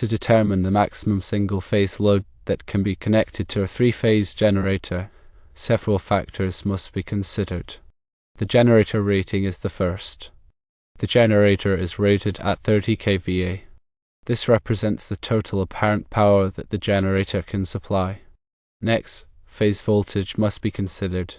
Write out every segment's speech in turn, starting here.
To determine the maximum single-phase load that can be connected to a three-phase generator, several factors must be considered. The generator rating is the first. The generator is rated at 30 kVA. This represents the total apparent power that the generator can supply. Next, phase voltage must be considered.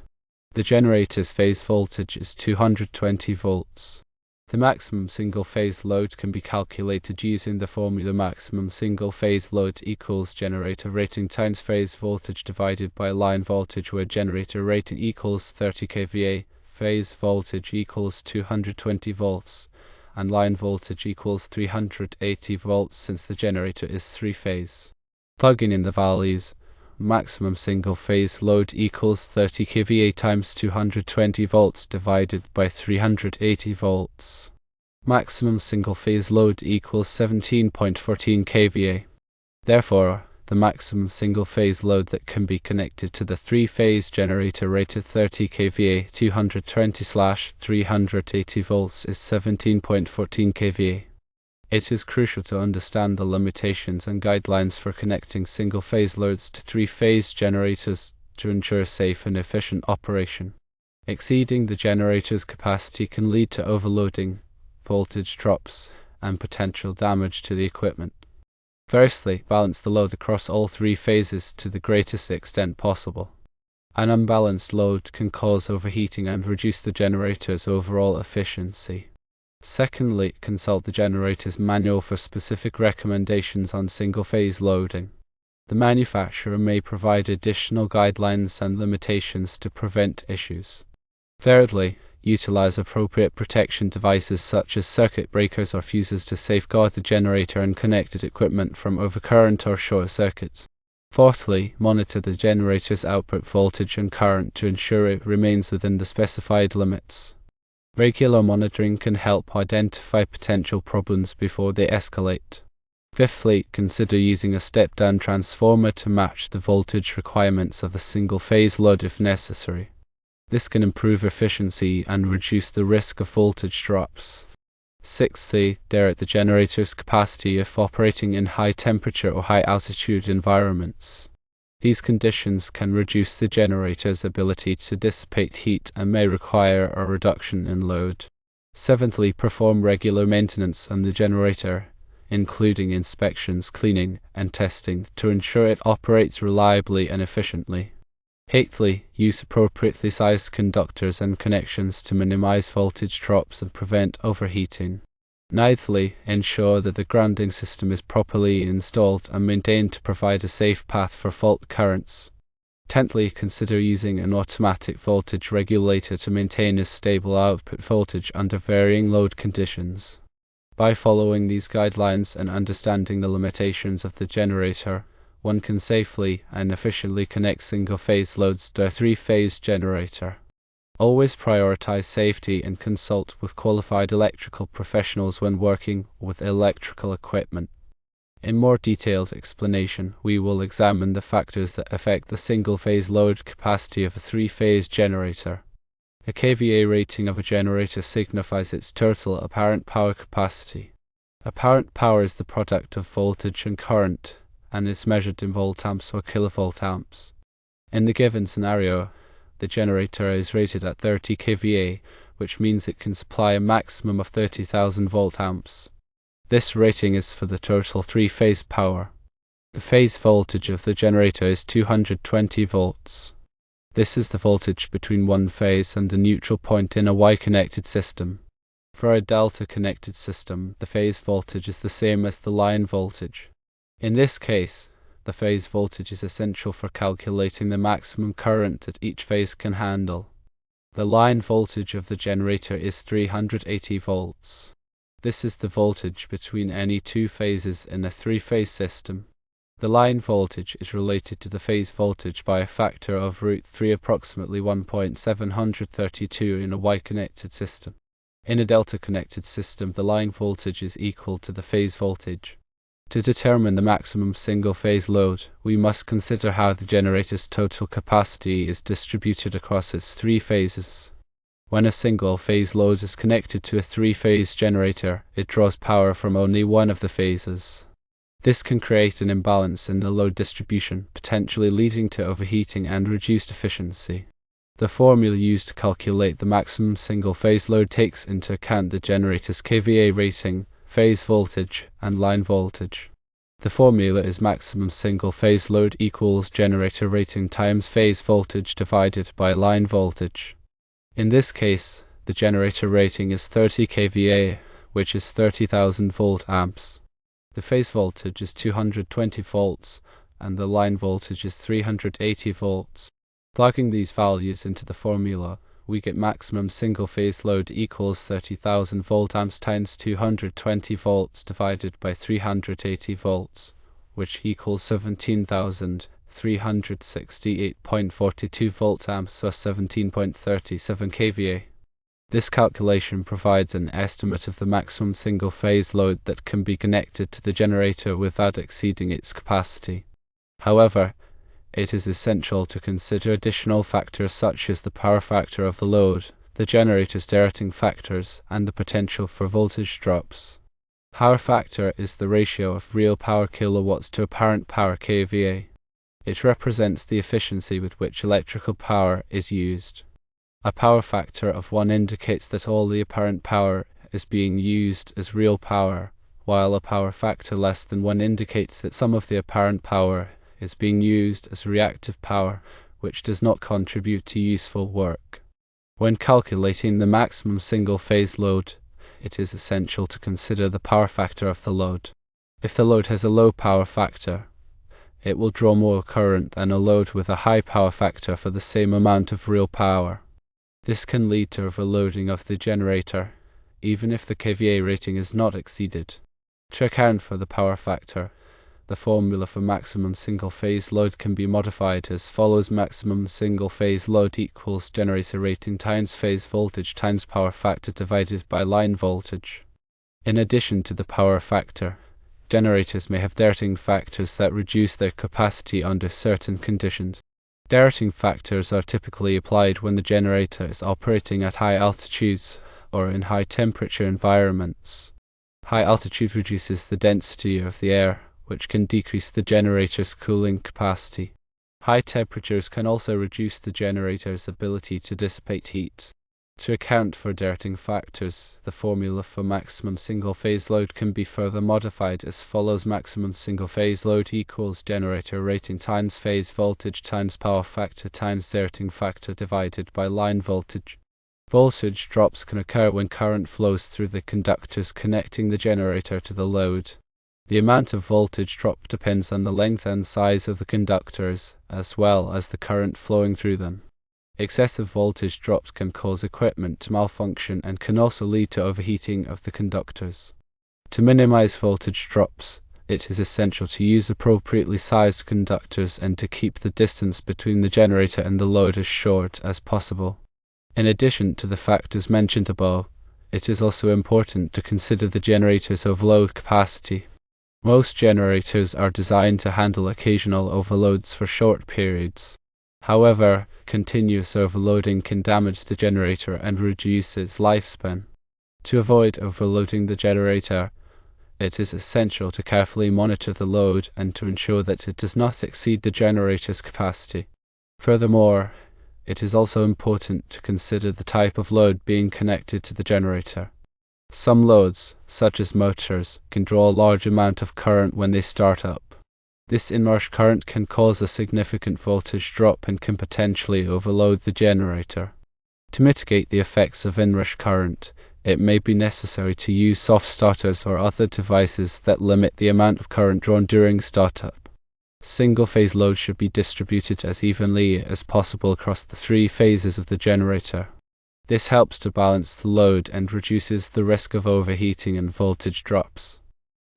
The generator's phase voltage is 220 volts. The maximum single-phase load can be calculated using the formula: maximum single-phase load equals generator rating times phase voltage divided by line voltage, where generator rating equals 30 kVA, phase voltage equals 220 volts, and line voltage equals 380 volts since the generator is three-phase. Plugging in the values, maximum single-phase load equals 30 kVA times 220 volts divided by 380 volts. Maximum single-phase load equals 17.14 kVA. Therefore, the maximum single-phase load that can be connected to the three-phase generator rated 30 kVA 220/380 volts is 17.14 kVA. It is crucial to understand the limitations and guidelines for connecting single-phase loads to three-phase generators to ensure safe and efficient operation. Exceeding the generator's capacity can lead to overloading, voltage drops, and potential damage to the equipment. Firstly, balance the load across all three phases to the greatest extent possible. An unbalanced load can cause overheating and reduce the generator's overall efficiency. Secondly, consult the generator's manual for specific recommendations on single-phase loading. The manufacturer may provide additional guidelines and limitations to prevent issues. Thirdly, utilize appropriate protection devices such as circuit breakers or fuses to safeguard the generator and connected equipment from overcurrent or short circuits. Fourthly, monitor the generator's output voltage and current to ensure it remains within the specified limits. Regular monitoring can help identify potential problems before they escalate. Fifthly, consider using a step-down transformer to match the voltage requirements of a single-phase load if necessary. This can improve efficiency and reduce the risk of voltage drops. Sixthly, direct the generator's capacity if operating in high-temperature or high-altitude environments. These conditions can reduce the generator's ability to dissipate heat and may require a reduction in load. Seventhly, perform regular maintenance on the generator, including inspections, cleaning, and testing, to ensure it operates reliably and efficiently. Eighthly, use appropriately sized conductors and connections to minimize voltage drops and prevent overheating. Ninthly, ensure that the grounding system is properly installed and maintained to provide a safe path for fault currents. Tenthly, consider using an automatic voltage regulator to maintain a stable output voltage under varying load conditions. By following these guidelines and understanding the limitations of the generator, one can safely and efficiently connect single-phase loads to a three-phase generator. Always prioritize safety and consult with qualified electrical professionals when working with electrical equipment. In more detailed explanation, we will examine the factors that affect the single-phase load capacity of a three-phase generator. A kVA rating of a generator signifies its total apparent power capacity. Apparent power is the product of voltage and current, and is measured in voltamps or kilovoltamps. In the given scenario, the generator is rated at 30 kVA, which means it can supply a maximum of 30,000 voltamps. This rating is for the total three-phase power. The phase voltage of the generator is 220 volts. This is the voltage between one phase and the neutral point in a Y-connected system. For a delta-connected system, the phase voltage is the same as the line voltage. In this case, the phase voltage is essential for calculating the maximum current that each phase can handle. The line voltage of the generator is 380 volts. This is the voltage between any two phases in a three-phase system. The line voltage is related to the phase voltage by a factor of √3, approximately 1.732 in a Y-connected system. In a delta-connected system, the line voltage is equal to the phase voltage. To determine the maximum single-phase load, we must consider how the generator's total capacity is distributed across its three phases. When a single-phase load is connected to a three-phase generator, it draws power from only one of the phases. This can create an imbalance in the load distribution, potentially leading to overheating and reduced efficiency. The formula used to calculate the maximum single-phase load takes into account the generator's kVA rating, phase voltage, and line voltage. The formula is maximum single-phase load equals generator rating times phase voltage divided by line voltage. In this case, the generator rating is 30 kVA, which is 30,000 volt amps. The phase voltage is 220 volts, and the line voltage is 380 volts. Plugging these values into the formula, we get maximum single-phase load equals 30,000 volt amps times 220 volts divided by 380 volts, which equals 17,368.42 volt amps or 17.37 kVA. This calculation provides an estimate of the maximum single-phase load that can be connected to the generator without exceeding its capacity. However, it is essential to consider additional factors such as the power factor of the load, the generator's directing factors, and the potential for voltage drops. Power factor is the ratio of real power kilowatts to apparent power kVA. It represents the efficiency with which electrical power is used. A power factor of 1 indicates that all the apparent power is being used as real power, while a power factor less than 1 indicates that some of the apparent power is being used as reactive power, which does not contribute to useful work. When calculating the maximum single-phase load, it is essential to consider the power factor of the load. If the load has a low power factor, it will draw more current than a load with a high power factor for the same amount of real power. This can lead to overloading of the generator, even if the kVA rating is not exceeded. To account for the power factor, the formula for maximum single-phase load can be modified as follows: maximum single-phase load equals generator rating times phase voltage times power factor divided by line voltage. In addition to the power factor, generators may have directing factors that reduce their capacity under certain conditions. Directing factors are typically applied when the generator is operating at high altitudes or in high temperature environments. High altitude reduces the density of the air, which can decrease the generator's cooling capacity. High temperatures can also reduce the generator's ability to dissipate heat. To account for directing factors, the formula for maximum single-phase load can be further modified as follows: maximum single-phase load equals generator rating times phase voltage times power factor times directing factor divided by line voltage. Voltage drops can occur when current flows through the conductors connecting the generator to the load. The amount of voltage drop depends on the length and size of the conductors, as well as the current flowing through them. Excessive voltage drops can cause equipment to malfunction and can also lead to overheating of the conductors. To minimize voltage drops, it is essential to use appropriately sized conductors and to keep the distance between the generator and the load as short as possible. In addition to the factors mentioned above, it is also important to consider the generator's overload capacity. Most generators are designed to handle occasional overloads for short periods. However, continuous overloading can damage the generator and reduce its lifespan. To avoid overloading the generator, it is essential to carefully monitor the load and to ensure that it does not exceed the generator's capacity. Furthermore, it is also important to consider the type of load being connected to the generator. Some loads, such as motors, can draw a large amount of current when they start up. This inrush current can cause a significant voltage drop and can potentially overload the generator. To mitigate the effects of inrush current, it may be necessary to use soft starters or other devices that limit the amount of current drawn during startup. Single-phase load should be distributed as evenly as possible across the 3 phases of the generator. This helps to balance the load and reduces the risk of overheating and voltage drops.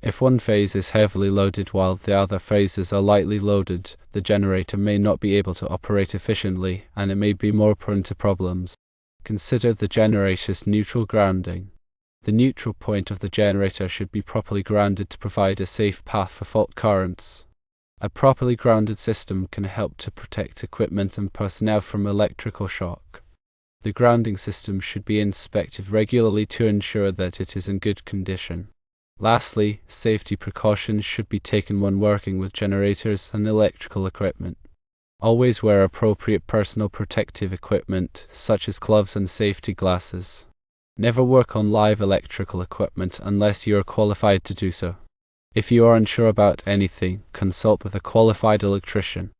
If one phase is heavily loaded while the other phases are lightly loaded, the generator may not be able to operate efficiently and it may be more prone to problems. Consider the generator's neutral grounding. The neutral point of the generator should be properly grounded to provide a safe path for fault currents. A properly grounded system can help to protect equipment and personnel from electrical shock. The grounding system should be inspected regularly to ensure that it is in good condition. Lastly, safety precautions should be taken when working with generators and electrical equipment. Always wear appropriate personal protective equipment, such as gloves and safety glasses. Never work on live electrical equipment unless you are qualified to do so. If you are unsure about anything, consult with a qualified electrician.